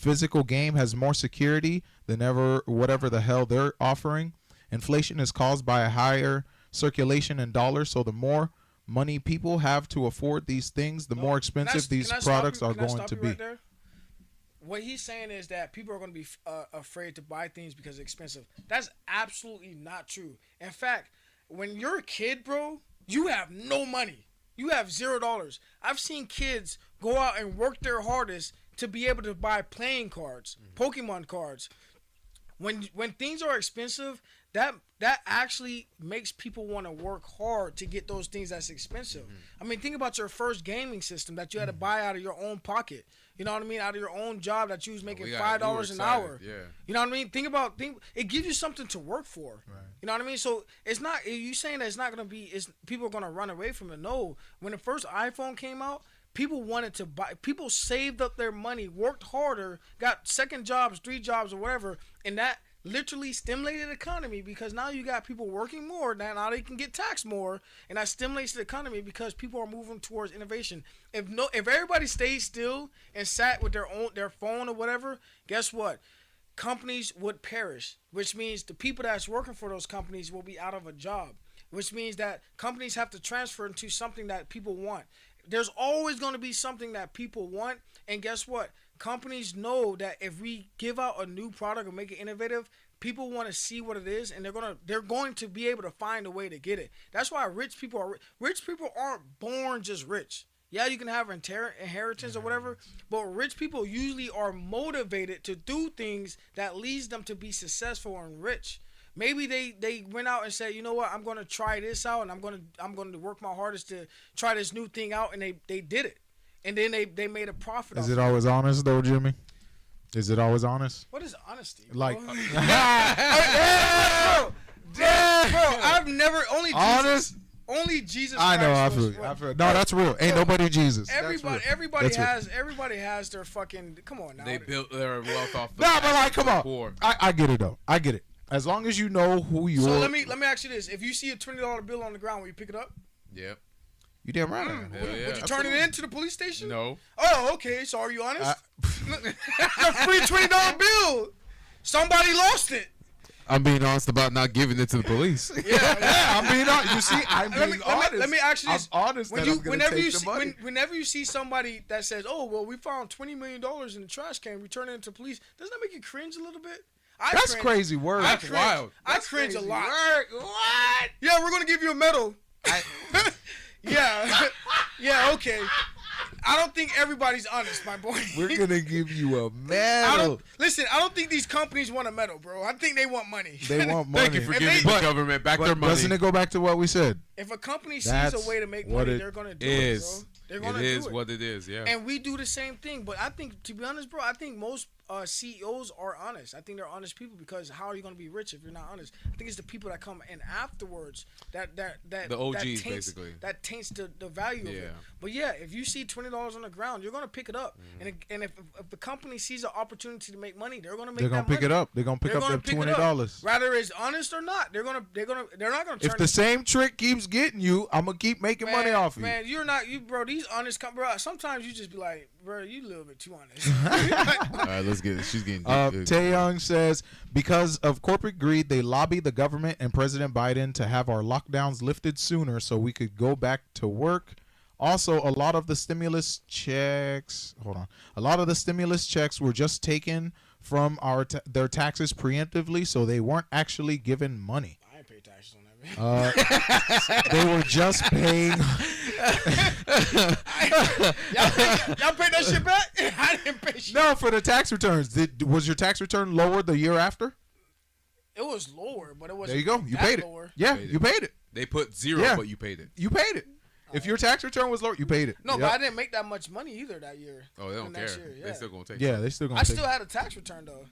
physical game has more security than ever, whatever the hell they're offering. Inflation is caused by a higher circulation in dollars, so the more money people have to afford these things, the more expensive these products are going to be. Right, what he's saying is that people are going to be afraid to buy things because it's expensive. That's absolutely not true. In fact, when you're a kid, bro, you have no money. You have $0. I've seen kids go out and work their hardest to be able to buy playing cards, Pokemon cards. When things are expensive, that actually makes people want to work hard to get those things that's expensive. I mean, think about your first gaming system that you had to buy out of your own pocket. You know what I mean? Out of your own job that you was making $5 an hour. Yeah. You know what I mean? It gives you something to work for. Right. You know what I mean? So it's not, you saying that it's not going to be, people are going to run away from it. No. When the first iPhone came out, people wanted to buy, people saved up their money, worked harder, got second jobs, 3 jobs or whatever, and that literally stimulated the economy because now you got people working more, now they can get taxed more, and that stimulates the economy because people are moving towards innovation. If everybody stayed still and sat with their phone or whatever, guess what? Companies would perish, which means the people that's working for those companies will be out of a job, which means that companies have to transfer into something that people want. There's always going to be something that people want, and guess what? Companies know that if we give out a new product or make it innovative, people want to see what it is, and they're going to be able to find a way to get it. That's why rich people aren't born just rich. Yeah, you can have inheritance or whatever, but rich people usually are motivated to do things that leads them to be successful and rich. Maybe they went out and said, you know what, I'm going to try this out, and I'm going to work my hardest to try this new thing out, and they did it. And then they made a profit. Is it always honest though, Jimmy? Is it always honest? What is honesty? Bro? Like, bro, I've never only Jesus. I know. I feel. No, that's real. Ain't nobody Jesus. Everybody has their fucking. Come on now. They built their wealth off. But like, come on. I get it though. I get it. As long as you know who you are. So let me ask you this: if you see a $20 bill on the ground, will you pick it up? Yep. You damn right. Would you turn it in to the police station? No. Oh, okay. So are you honest? A free $20 bill. Somebody lost it. I'm being honest about not giving it to the police. Yeah. I'm being honest. You see, I'm being honest. Let me ask you this. I'm honest that I'm going to take the money. Whenever you see somebody that says, oh, well, we found $20 million in the trash can, return it to police, doesn't that make you cringe a little bit? That's crazy word. That's wild. I cringe a lot. What? Yeah, we're going to give you a medal. Yeah, okay. I don't think everybody's honest, my boy. We're going to give you a medal. I don't think these companies want a medal, bro. I think they want money. They want money. Thank you for giving the government back their money. Doesn't it go back to what we said? If a company sees a way to make money, they're going to do it, bro. They're going to do it. It is what it is, yeah. And we do the same thing. But I think, to be honest, bro, I think most CEOs are honest. I think they're honest people because how are you going to be rich if you're not honest? I think it's the people that come in afterwards that the OGs basically that taints the value of it. But yeah, if you see $20 on the ground, you're going to pick it up. And if the company sees an opportunity to make money, they're going to make. They're going to pick it up. They're going to pick up their $20. Whether it's honest or not, they're not going to. If the same trick keeps getting you, I'm gonna keep making money off you. Man, bro. These honest bro. Sometimes you just be like, bro, you a little bit too honest. All right, let's get it. She's getting deep. Taeyong says, because of corporate greed, they lobby the government and President Biden to have our lockdowns lifted sooner so we could go back to work. Also, a lot of the stimulus checks were just taken from their taxes preemptively, so they weren't actually given money. I ain't pay taxes on that, man. They were just paying. Y'all paid that shit back? I didn't pay shit. No, for the tax returns. Was your tax return lower the year after? It was lower, but it wasn't. There you go. You paid it. Lower. Yeah, you paid it. They put zero, but you paid it. You paid it. If your tax return was lower, you paid it. No, but I didn't make that much money either that year. Oh, they don't care. They still gonna take it. Yeah, they still gonna take it. I still had a tax return though.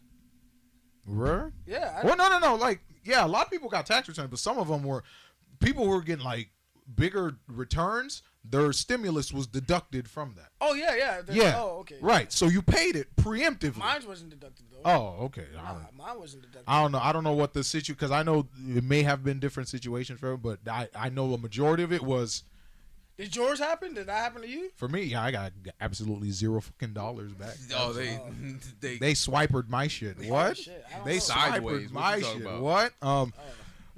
Were? Yeah. Well, no. Like, yeah, a lot of people got tax returns, but some of them were people who were getting like bigger returns. Their stimulus was deducted from that. Oh yeah. Oh, okay. Right. So you paid it preemptively. Mine wasn't deducted though. Oh, okay. Mine wasn't deducted. I don't know what the situation, because I know it may have been different situations for them, but I know a majority of it was Did yours happen? Did that happen to you? For me, yeah, I got absolutely zero fucking dollars back. Oh, they swipered my shit. What? Shit, they sideways. Swipered my shit. What?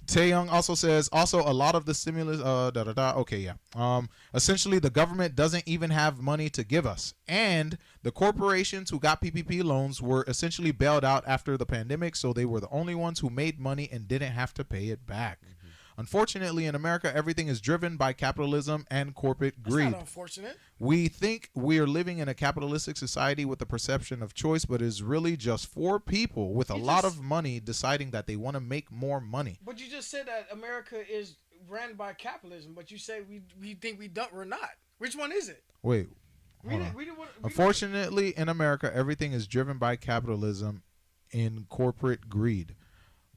Taeyong also says, also a lot of the stimulus, Okay, yeah. Essentially, the government doesn't even have money to give us, and the corporations who got PPP loans were essentially bailed out after the pandemic, so they were the only ones who made money and didn't have to pay it back. Unfortunately, in America, everything is driven by capitalism and corporate greed. That's not unfortunate. We think we are living in a capitalistic society with the perception of choice, but it's really just four people with a lot of money deciding that they want to make more money. But you just said that America is ran by capitalism, but you say we think we're not. Which one is it? Wait. Unfortunately, in America, everything is driven by capitalism and corporate greed.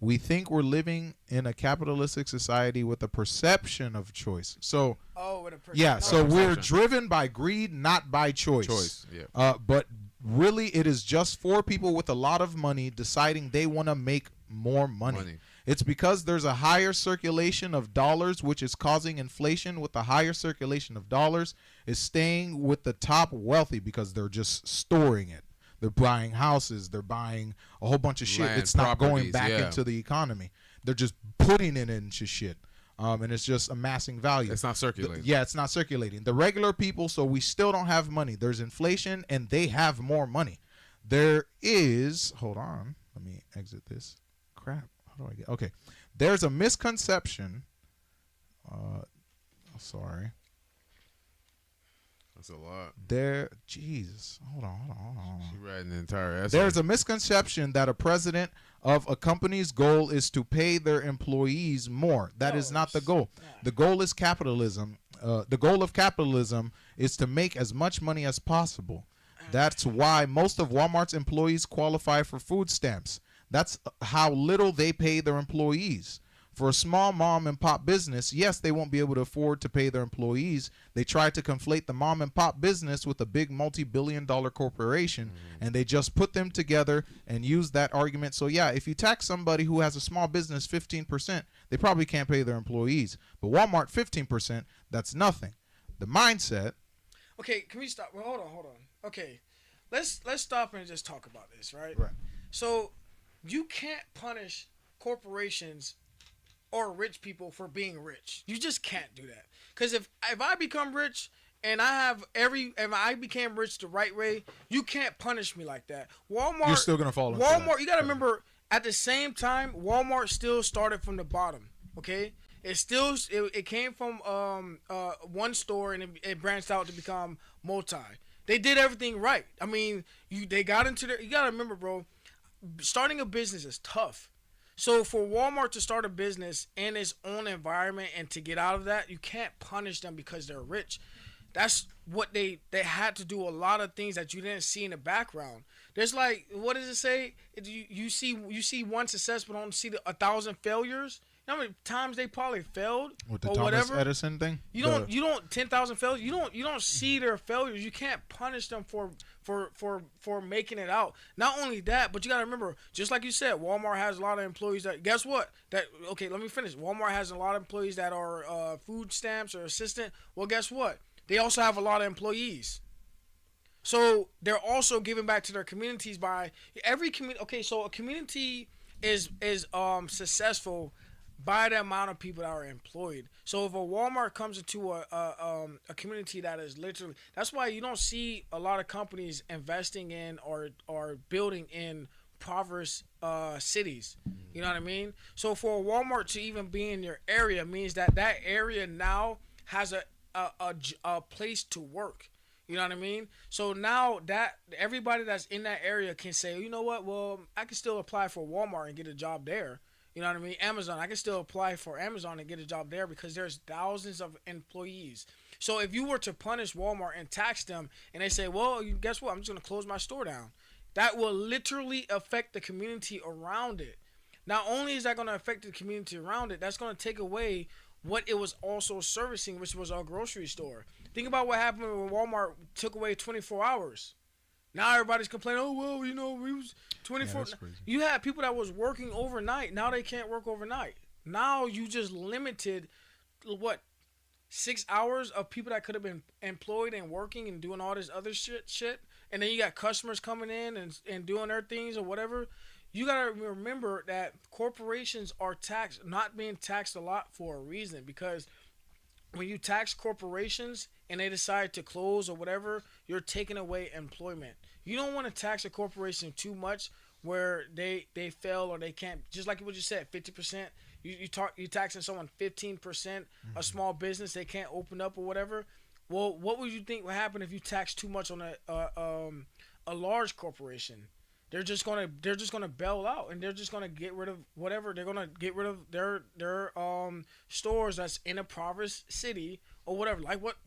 We think we're living in a capitalistic society with a perception of choice. So, so we're driven by greed, not by choice. Yeah. But really, it is just four people with a lot of money deciding they want to make more money. It's because there's a higher circulation of dollars, which is causing inflation. With the higher circulation of dollars, is staying with the top wealthy because they're just storing it. They're buying houses. They're buying a whole bunch of shit. Land, it's not going back into the economy. They're just putting it into shit. And it's just amassing value. It's not circulating. It's not circulating. The regular people, so we still don't have money. There's inflation, and they have more money. There is... Hold on. Let me exit this. Crap. How do I get... Okay. There's a misconception... sorry. That's a lot. Jesus. Hold on. She writing the entire essay. There's a misconception that a president of a company's goal is to pay their employees more. That is not the goal. The goal is capitalism. The goal of capitalism is to make as much money as possible. That's why most of Walmart's employees qualify for food stamps. That's how little they pay their employees. For a small mom and pop business, yes, they won't be able to afford to pay their employees. They try to conflate the mom and pop business with a big multi-billion-dollar corporation, and they just put them together and use that argument. So yeah, if you tax somebody who has a small business 15%, they probably can't pay their employees. But Walmart 15%, that's nothing. The mindset. Okay, can we stop? Well, hold on. Okay, let's stop and just talk about this, right? Right. So you can't punish corporations or rich people for being rich. You just can't do that. Because if I become rich and if I became rich the right way, you can't punish me like that. Walmart, you're still gonna fall into Walmart, that. You gotta remember, at the same time, Walmart still started from the bottom. Okay, it came from one store and it branched out to become multi. They did everything right. I mean, they got into there. You gotta remember, bro, starting a business is tough. So for Walmart to start a business in its own environment and to get out of that, you can't punish them because they're rich. That's what they had to do, a lot of things that you didn't see in the background. There's like, what does it say? You see one success but don't see 1,000 failures. You know how many times they probably failed with the or Thomas whatever? Edison thing? You don't 10,000 failures. You don't see their failures. You can't punish them for making it out. Not only that, but you gotta remember, just like you said, Walmart has a lot of employees that, guess what? Okay, let me finish. Walmart has a lot of employees that are food stamps or assistant. Well, guess what? They also have a lot of employees. So they're also giving back to their communities by every community. Okay, so a community is successful by the amount of people that are employed. So if a Walmart comes into a community that is literally, that's why you don't see a lot of companies investing in or building in impoverished cities. You know what I mean? So for a Walmart to even be in your area means that area now has a place to work. You know what I mean? So now that everybody that's in that area can say, you know what? Well, I can still apply for Walmart and get a job there. You know what I mean? Amazon, I can still apply for Amazon and get a job there because there's thousands of employees. So if you were to punish Walmart and tax them and they say, well, guess what? I'm just going to close my store down. That will literally affect the community around it. Not only is that going to affect the community around it, that's going to take away what it was also servicing, which was a grocery store. Think about what happened when Walmart took away 24 hours. Now everybody's complaining, oh, well, you know, we was 24. Yeah, you had people that was working overnight. Now they can't work overnight. Now you just limited, 6 hours of people that could have been employed and working and doing all this other shit, and then you got customers coming in and doing their things or whatever. You gotta remember that corporations are not being taxed a lot for a reason, because when you tax corporations and they decide to close or whatever, you're taking away employment. You don't want to tax a corporation too much where they fail or they can't. Just like what you said, 50%. You taxing someone 15%. A small business, they can't open up or whatever. Well, what would you think would happen if you tax too much on a large corporation? They're just gonna bail out, and they're just gonna get rid of whatever. They're gonna get rid of their stores that's in a impoverished city or whatever, like what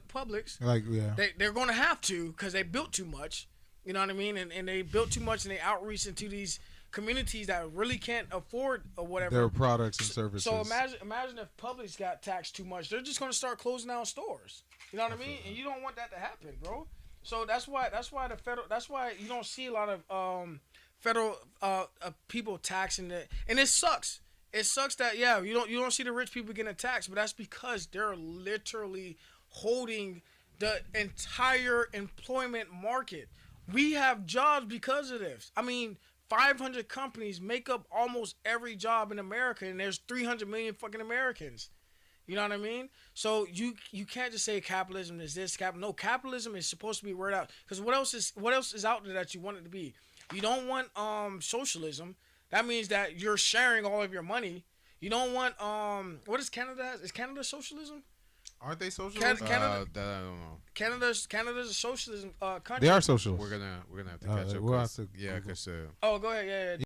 Publix. Like, yeah, they're gonna have to, because they built too much. You know what I mean? And they built too much, and they outreach into these communities that really can't afford or whatever their products and services. So imagine if Publix got taxed too much. They're just gonna start closing down stores. You know what I mean? And you don't want that to happen, bro. So that's why you don't see a lot of federal people taxing it, and it sucks. It sucks that you don't see the rich people getting taxed, but that's because they're literally holding the entire employment market. We have jobs because of this. I mean, 500 companies make up almost every job in America, and there's 300 million fucking Americans. You know what I mean? So you can't just say capitalism is this. No, capitalism is supposed to be worded out. Because what else is out there that you want it to be? You don't want socialism. That means that you're sharing all of your money. You don't want what is Canada? Is Canada socialism? Aren't they socialist? Canada, I don't know. Canada's a socialism country. They are socialist. We're gonna have to catch up. We'll have to because oh, go ahead. Yeah.